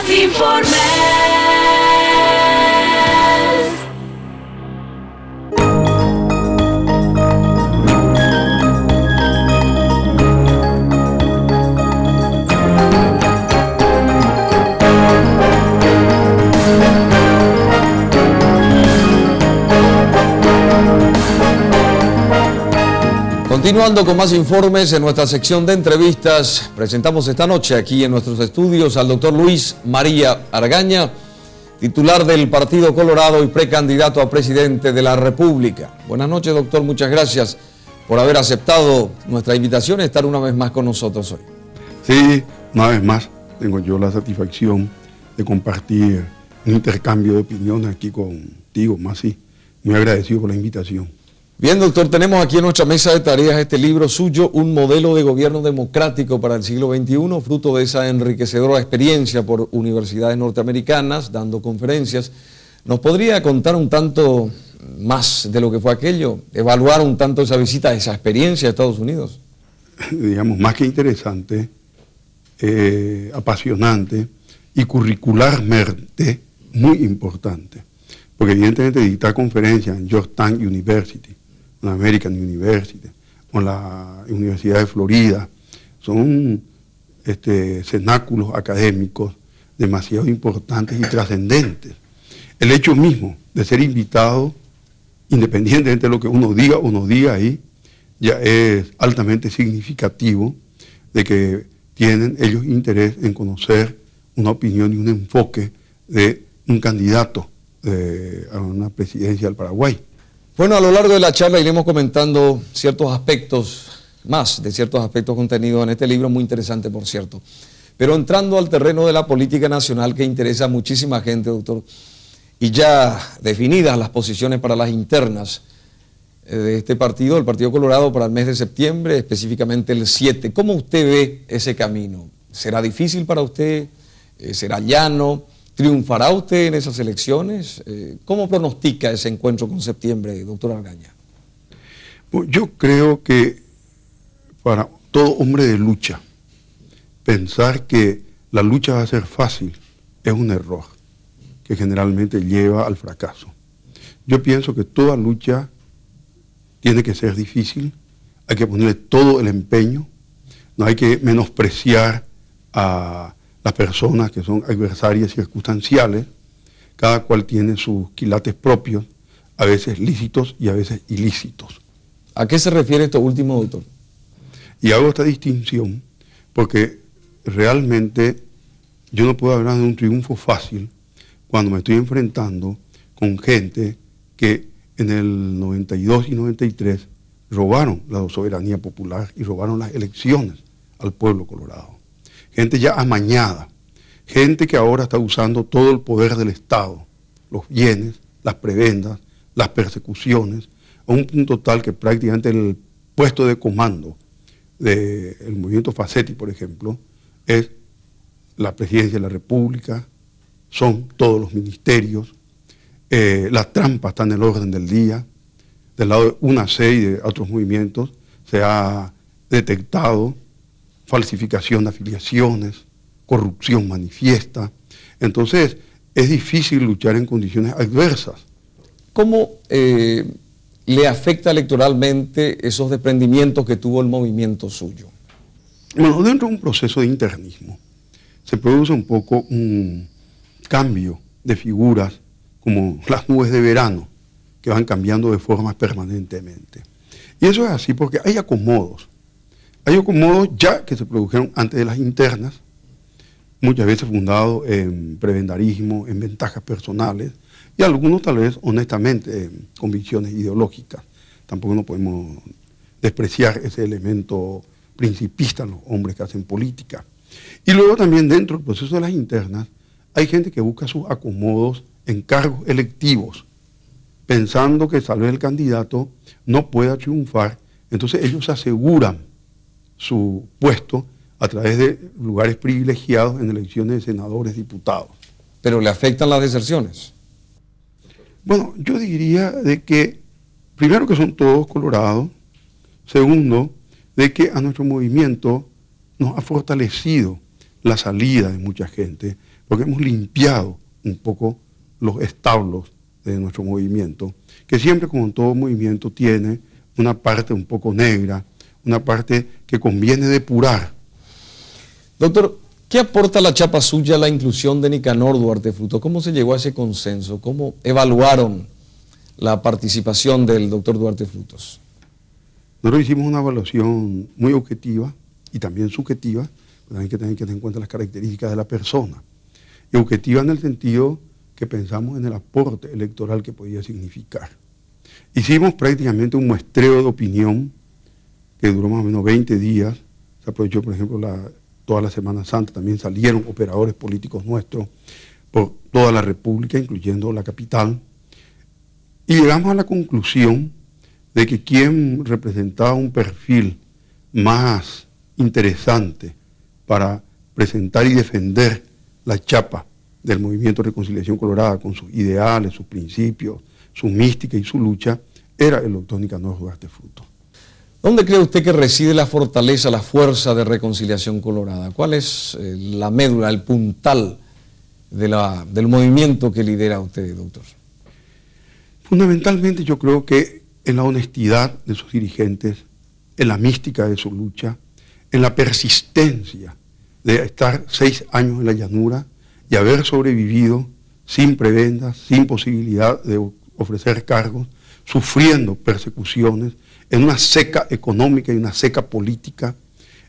Informes. Continuando con más informes en nuestra sección de entrevistas, presentamos esta noche aquí en nuestros estudios al doctor Luis María Argaña, titular del Partido Colorado y precandidato a presidente de la República. Buenas noches, doctor, muchas gracias por haber aceptado nuestra invitación y estar una vez más con nosotros hoy. Sí, una vez más tengo yo la satisfacción de compartir un intercambio de opiniones aquí contigo, Masi. Muy agradecido por la invitación. Bien, doctor, tenemos aquí en nuestra mesa de tareas este libro suyo, Un modelo de gobierno democrático para el siglo XXI, fruto de esa enriquecedora experiencia por universidades norteamericanas, dando conferencias. ¿Nos podría contar un tanto más de lo que fue aquello? Evaluar un tanto esa visita, esa experiencia a Estados Unidos. Digamos, más que interesante, apasionante y curricularmente muy importante. Porque evidentemente dictar conferencias en Georgetown University, en la American University, o en la Universidad de Florida, son cenáculos académicos demasiado importantes y trascendentes. El hecho mismo de ser invitado, independientemente de lo que uno diga o no diga ahí, ya es altamente significativo de que tienen ellos interés en conocer una opinión y un enfoque de un candidato a una presidencia del Paraguay. Bueno, a lo largo de la charla iremos comentando ciertos aspectos, más de ciertos aspectos contenidos en este libro, muy interesante por cierto. Pero entrando al terreno de la política nacional que interesa a muchísima gente, doctor, y ya definidas las posiciones para las internas de este partido, el Partido Colorado, para el mes de septiembre, específicamente el 7. ¿Cómo usted ve ese camino? ¿Será difícil para usted? ¿Será llano? ¿Triunfará usted en esas elecciones? ¿Cómo pronostica ese encuentro con septiembre, doctor Argaña? Yo creo que para todo hombre de lucha, pensar que la lucha va a ser fácil es un error que generalmente lleva al fracaso. Yo pienso que toda lucha tiene que ser difícil, hay que ponerle todo el empeño, no hay que menospreciar a las personas que son adversarias circunstanciales, cada cual tiene sus quilates propios, a veces lícitos y a veces ilícitos. ¿A qué se refiere esto último, doctor? Y hago esta distinción porque realmente yo no puedo hablar de un triunfo fácil cuando me estoy enfrentando con gente que en el 92 y 93 robaron la soberanía popular y robaron las elecciones al pueblo colorado. Gente ya amañada, gente que ahora está usando todo el poder del Estado, los bienes, las prebendas, las persecuciones, a un punto tal que prácticamente el puesto de comando del movimiento Faceti, por ejemplo, es la presidencia de la República, son todos los ministerios, las trampas están en el orden del día, del lado de UNAC y de otros movimientos se ha detectado falsificación de afiliaciones, corrupción manifiesta. Entonces, es difícil luchar en condiciones adversas. ¿Cómo le afecta electoralmente esos desprendimientos que tuvo el movimiento suyo? Bueno, dentro de un proceso de internismo se produce un poco un cambio de figuras como las nubes de verano que van cambiando de formas permanentemente. Y eso es así porque hay acomodos. Hay acomodos ya que se produjeron antes de las internas, muchas veces fundados en prebendarismo, en ventajas personales, y algunos tal vez honestamente en convicciones ideológicas. Tampoco no podemos despreciar ese elemento principista en los hombres que hacen política. Y luego también dentro del proceso de las internas hay gente que busca sus acomodos en cargos electivos, pensando que tal vez el candidato no pueda triunfar, entonces ellos aseguran su puesto a través de lugares privilegiados en elecciones de senadores, diputados. ¿Pero le afectan las deserciones? Bueno, yo diría de que, primero que son todos colorados, segundo, de que a nuestro movimiento nos ha fortalecido la salida de mucha gente, porque hemos limpiado un poco los establos de nuestro movimiento, que siempre como todo movimiento tiene una parte un poco negra, una parte que conviene depurar. Doctor, ¿qué aporta la chapa suya a la inclusión de Nicanor Duarte Frutos? ¿Cómo se llegó a ese consenso? ¿Cómo evaluaron la participación del doctor Duarte Frutos? Nosotros hicimos una evaluación muy objetiva y también subjetiva, pero hay que tener en cuenta las características de la persona. Y objetiva en el sentido que pensamos en el aporte electoral que podía significar. Hicimos prácticamente un muestreo de opinión que duró más o menos 20 días. Se aprovechó, por ejemplo, toda la Semana Santa, también salieron operadores políticos nuestros por toda la República, incluyendo la capital. Y llegamos a la conclusión de que quien representaba un perfil más interesante para presentar y defender la chapa del Movimiento de Reconciliación Colorada con sus ideales, sus principios, su mística y su lucha, era el doctor Nicanor Duarte Frutos. ¿Dónde cree usted que reside la fortaleza, la fuerza de Reconciliación Colorada? ¿Cuál es la médula, el puntal del movimiento que lidera usted, doctor? Fundamentalmente yo creo que en la honestidad de sus dirigentes, en la mística de su lucha, en la persistencia de estar 6 años en la llanura y haber sobrevivido sin prebendas, sin posibilidad de ofrecer cargos, sufriendo persecuciones, en una seca económica y una seca política,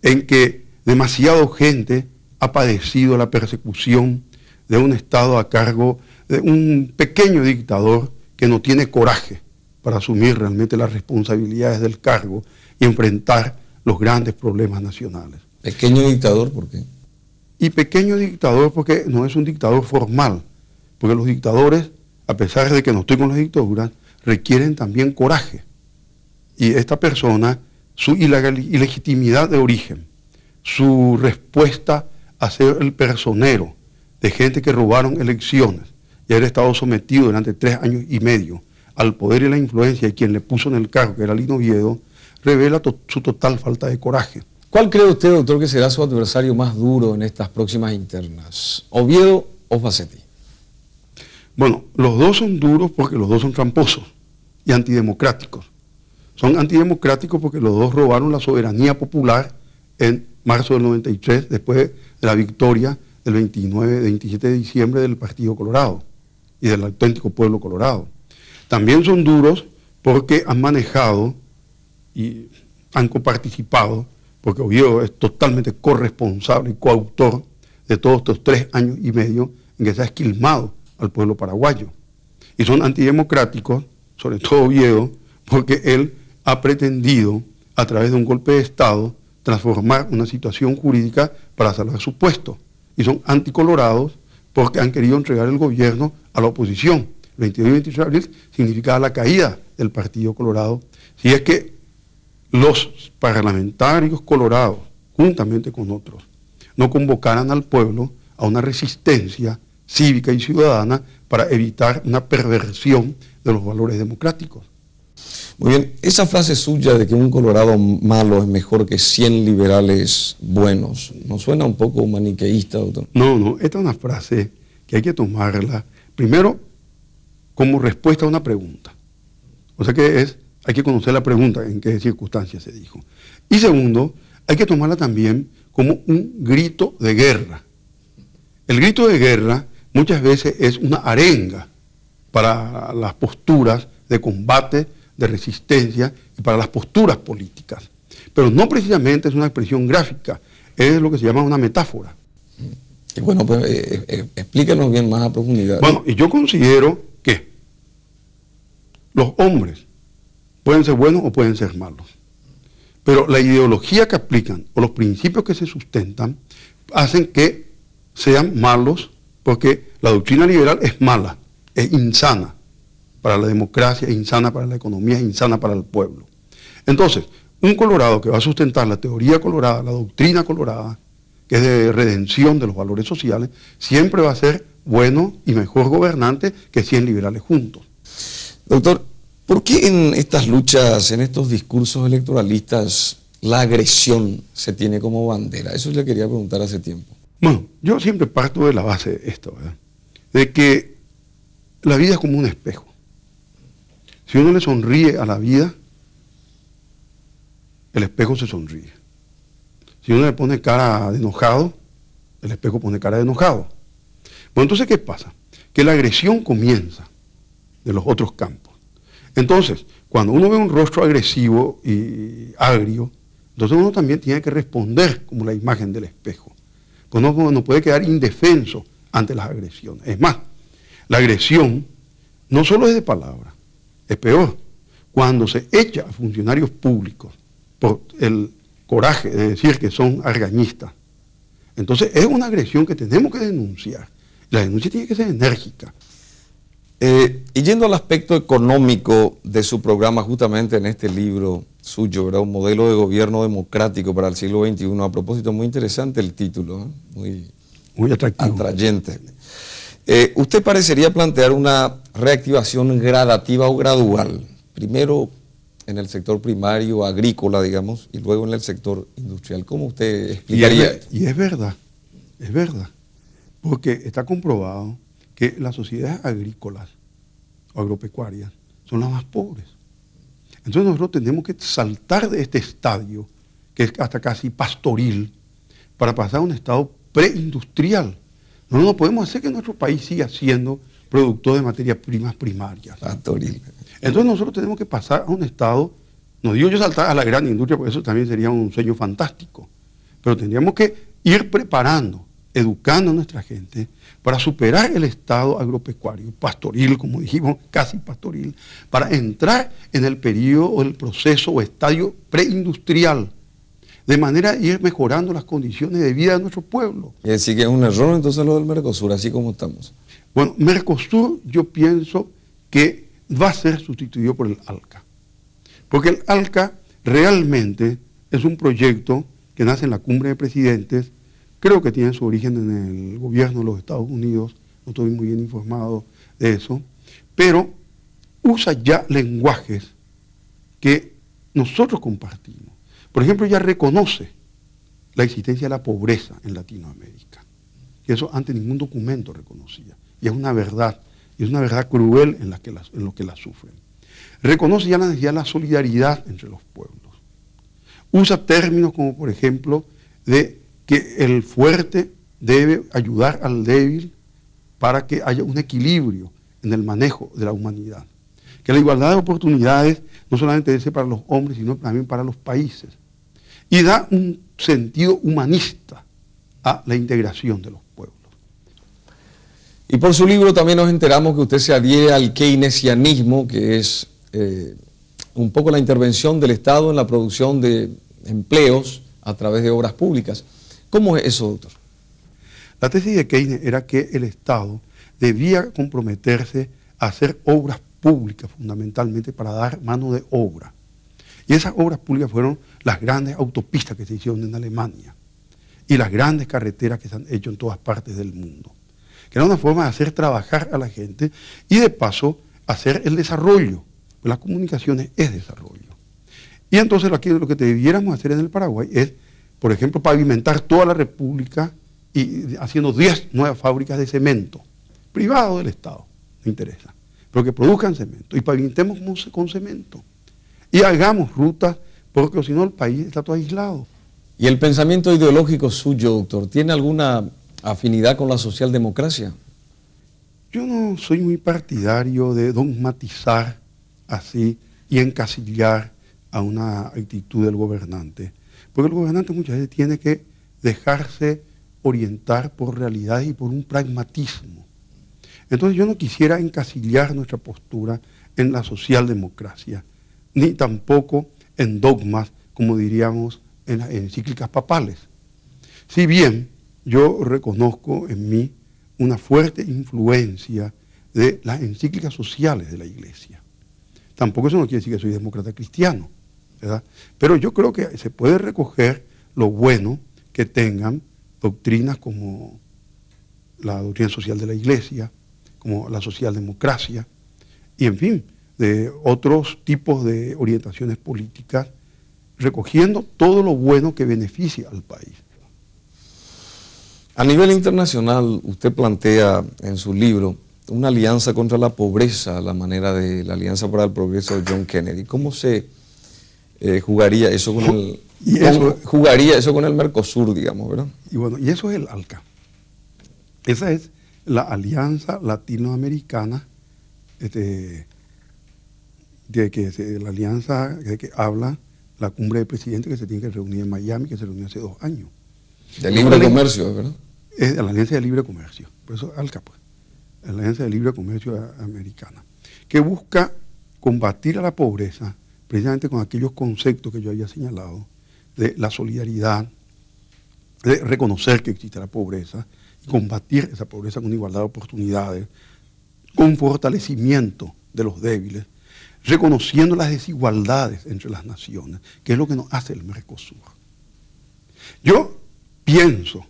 en que demasiada gente ha padecido la persecución de un Estado a cargo de un pequeño dictador que no tiene coraje para asumir realmente las responsabilidades del cargo y enfrentar los grandes problemas nacionales. Pequeño dictador, ¿por qué? Y pequeño dictador porque no es un dictador formal, porque los dictadores, a pesar de que no estoy con las dictaduras, requieren también coraje. Y esta persona, su ilegitimidad de origen, su respuesta a ser el personero de gente que robaron elecciones y haber estado sometido durante 3 años y medio al poder y la influencia de quien le puso en el cargo, que era Lino Oviedo, revela su total falta de coraje. ¿Cuál cree usted, doctor, que será su adversario más duro en estas próximas internas? ¿Oviedo o Facchetti? Bueno, los dos son duros porque los dos son tramposos y antidemocráticos. Son antidemocráticos porque los dos robaron la soberanía popular en marzo del 93, después de la victoria del 27 de diciembre del Partido Colorado y del auténtico pueblo colorado. También son duros porque han manejado y han coparticipado, porque Oviedo es totalmente corresponsable y coautor de todos estos 3 años y medio en que se ha esquilmado al pueblo paraguayo. Y son antidemocráticos, sobre todo Oviedo, porque él ha pretendido, a través de un golpe de Estado, transformar una situación jurídica para salvar su puesto. Y son anticolorados porque han querido entregar el gobierno a la oposición. El 22 y 23 de abril significaba la caída del Partido Colorado. Si es que los parlamentarios colorados, juntamente con otros, no convocaran al pueblo a una resistencia cívica y ciudadana para evitar una perversión de los valores democráticos. Muy bien, esa frase suya de que un colorado malo es mejor que 100 liberales buenos, ¿no suena un poco maniqueísta, doctor? No, esta es una frase que hay que tomarla, primero, como respuesta a una pregunta. O sea que hay que conocer la pregunta, en qué circunstancias se dijo. Y segundo, hay que tomarla también como un grito de guerra. El grito de guerra muchas veces es una arenga para las posturas de combate, de resistencia y para las posturas políticas. Pero no precisamente es una expresión gráfica, es lo que se llama una metáfora. Y bueno, pues explícanos bien más a profundidad. Bueno, y yo considero que los hombres pueden ser buenos o pueden ser malos, pero la ideología que aplican o los principios que se sustentan hacen que sean malos, porque la doctrina liberal es mala, es insana para la democracia, es insana para la economía, es insana para el pueblo. Entonces, un colorado que va a sustentar la teoría colorada, la doctrina colorada, que es de redención de los valores sociales, siempre va a ser bueno y mejor gobernante que 100 liberales juntos. Doctor, ¿por qué en estas luchas, en estos discursos electoralistas, la agresión se tiene como bandera? Eso le quería preguntar hace tiempo. Bueno, yo siempre parto de la base de esto, ¿verdad? De que la vida es como un espejo. Si uno le sonríe a la vida, el espejo se sonríe. Si uno le pone cara de enojado, el espejo pone cara de enojado. Bueno, entonces, ¿qué pasa? Que la agresión comienza de los otros campos. Entonces, cuando uno ve un rostro agresivo y agrio, entonces uno también tiene que responder como la imagen del espejo. Pues no puede quedar indefenso ante las agresiones. Es más, la agresión no solo es de palabra, es peor. Cuando se echa a funcionarios públicos por el coraje de decir que son argañistas, entonces es una agresión que tenemos que denunciar. La denuncia tiene que ser enérgica. Y yendo al aspecto económico de su programa, justamente en este libro suyo, ¿verdad? Un modelo de gobierno democrático para el siglo XXI. A propósito, muy interesante el título, ¿eh? Muy atractivo. Atrayente. Usted parecería plantear una reactivación gradativa o gradual. Primero en el sector primario, agrícola, digamos, y luego en el sector industrial. ¿Cómo usted explicaría? Y es verdad, porque está comprobado que las sociedades agrícolas o agropecuarias son las más pobres. Entonces nosotros tenemos que saltar de este estadio, que es hasta casi pastoril, para pasar a un estado preindustrial. No podemos hacer que nuestro país siga siendo productor de materias primas primarias. Pastoril. Entonces nosotros tenemos que pasar a un estado, no digo yo saltar a la gran industria, porque eso también sería un sueño fantástico, pero tendríamos que ir preparando, educando a nuestra gente para superar el estado agropecuario, pastoril, como dijimos, casi pastoril, para entrar en el periodo o el proceso o estadio preindustrial, de manera de ir mejorando las condiciones de vida de nuestro pueblo. Y decir que es un error entonces lo del Mercosur, así como estamos. Bueno, Mercosur yo pienso que va a ser sustituido por el ALCA, porque el ALCA realmente es un proyecto que nace en la Cumbre de Presidentes. Creo que tiene su origen en el gobierno de los Estados Unidos, no estoy muy bien informado de eso, pero usa ya lenguajes que nosotros compartimos. Por ejemplo, ya reconoce la existencia de la pobreza en Latinoamérica, que eso antes ningún documento reconocía, y es una verdad cruel en lo que la sufren. Reconoce ya la necesidad de la solidaridad entre los pueblos. Usa términos como, por ejemplo, de que el fuerte debe ayudar al débil para que haya un equilibrio en el manejo de la humanidad. Que la igualdad de oportunidades no solamente debe ser para los hombres, sino también para los países. Y da un sentido humanista a la integración de los pueblos. Y por su libro también nos enteramos que usted se adhiere al keynesianismo, que es un poco la intervención del Estado en la producción de empleos a través de obras públicas. ¿Cómo es eso, doctor? La tesis de Keynes era que el Estado debía comprometerse a hacer obras públicas fundamentalmente para dar mano de obra. Y esas obras públicas fueron las grandes autopistas que se hicieron en Alemania y las grandes carreteras que se han hecho en todas partes del mundo, que era una forma de hacer trabajar a la gente y de paso hacer el desarrollo, pues las comunicaciones es desarrollo. Y entonces lo que debiéramos hacer en el Paraguay es, por ejemplo, pavimentar toda la República y haciendo 10 nuevas fábricas de cemento, privado del Estado, no interesa, pero que produzcan cemento y pavimentemos con cemento y hagamos rutas, porque si no el país está todo aislado. ¿Y el pensamiento ideológico suyo, doctor, tiene alguna afinidad con la socialdemocracia? Yo no soy muy partidario de dogmatizar así y encasillar a una actitud del gobernante, porque el gobernante muchas veces tiene que dejarse orientar por realidades y por un pragmatismo. Entonces yo no quisiera encasillar nuestra postura en la socialdemocracia, ni tampoco en dogmas, como diríamos en las encíclicas papales. Si bien yo reconozco en mí una fuerte influencia de las encíclicas sociales de la Iglesia. Tampoco eso no quiere decir que soy demócrata cristiano, ¿verdad? Pero yo creo que se puede recoger lo bueno que tengan doctrinas como la doctrina social de la Iglesia, como la socialdemocracia, y en fin, de otros tipos de orientaciones políticas, recogiendo todo lo bueno que beneficia al país. A nivel internacional, usted plantea en su libro una alianza contra la pobreza, la manera de la Alianza para el Progreso de John Kennedy. ¿Cómo se jugaría eso con el Mercosur, digamos, ¿verdad? Y bueno, y eso es el ALCA. Esa es la Alianza Latinoamericana, la alianza de que habla la cumbre de presidentes que se tiene que reunir en Miami, que se reunió hace 2 años. De libre comercio, ¿verdad? Es la Alianza de Libre Comercio, por eso ALCA, pues, la Alianza de Libre Comercio Americana, que busca combatir a la pobreza precisamente con aquellos conceptos que yo había señalado, de la solidaridad, de reconocer que existe la pobreza, y combatir esa pobreza con igualdad de oportunidades, con fortalecimiento de los débiles, reconociendo las desigualdades entre las naciones, que es lo que nos hace el Mercosur. Yo pienso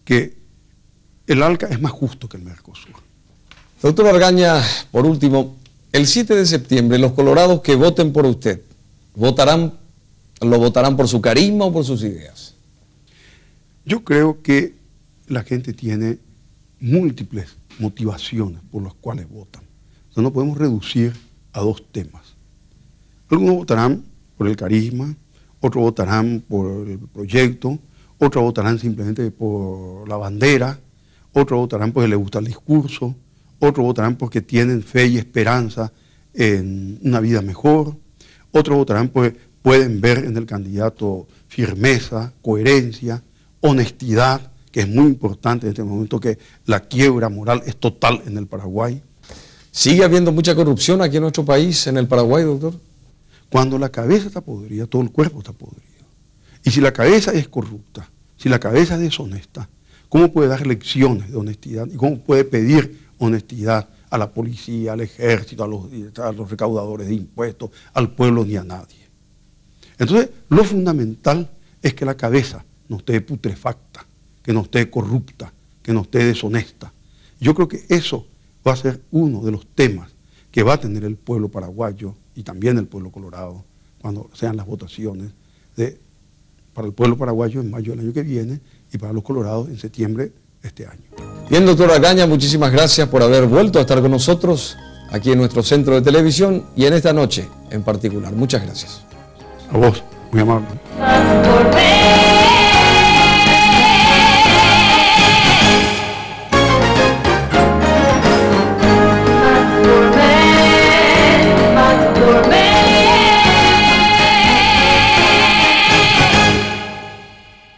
que el ALCA es más justo que el Mercosur. Doctor Argaña, por último, el 7 de septiembre, los colorados que voten por usted, ¿lo votarán por su carisma o por sus ideas? Yo creo que la gente tiene múltiples motivaciones por las cuales votan. Entonces no podemos reducir a 2 temas. Algunos votarán por el carisma, otros votarán por el proyecto, otros votarán simplemente por la bandera, otros votarán porque les gusta el discurso, otros votarán porque tienen fe y esperanza en una vida mejor, otros votarán porque pueden ver en el candidato firmeza, coherencia, honestidad, que es muy importante en este momento, que la quiebra moral es total en el Paraguay. ¿Sigue habiendo mucha corrupción aquí en nuestro país, en el Paraguay, doctor? Cuando la cabeza está podrida, todo el cuerpo está podrido. Y si la cabeza es corrupta, si la cabeza es deshonesta, ¿cómo puede dar lecciones de honestidad? ¿Y cómo puede pedir honestidad a la policía, al ejército, a los recaudadores de impuestos, al pueblo ni a nadie? Entonces, lo fundamental es que la cabeza no esté putrefacta, que no esté corrupta, que no esté deshonesta. Yo creo que eso va a ser uno de los temas que va a tener el pueblo paraguayo y también el pueblo colorado cuando sean las votaciones para el pueblo paraguayo en mayo del año que viene y para los colorados en septiembre de este año. Bien, doctor Argaña, muchísimas gracias por haber vuelto a estar con nosotros aquí en nuestro centro de televisión y en esta noche en particular. Muchas gracias. A vos, muy amable.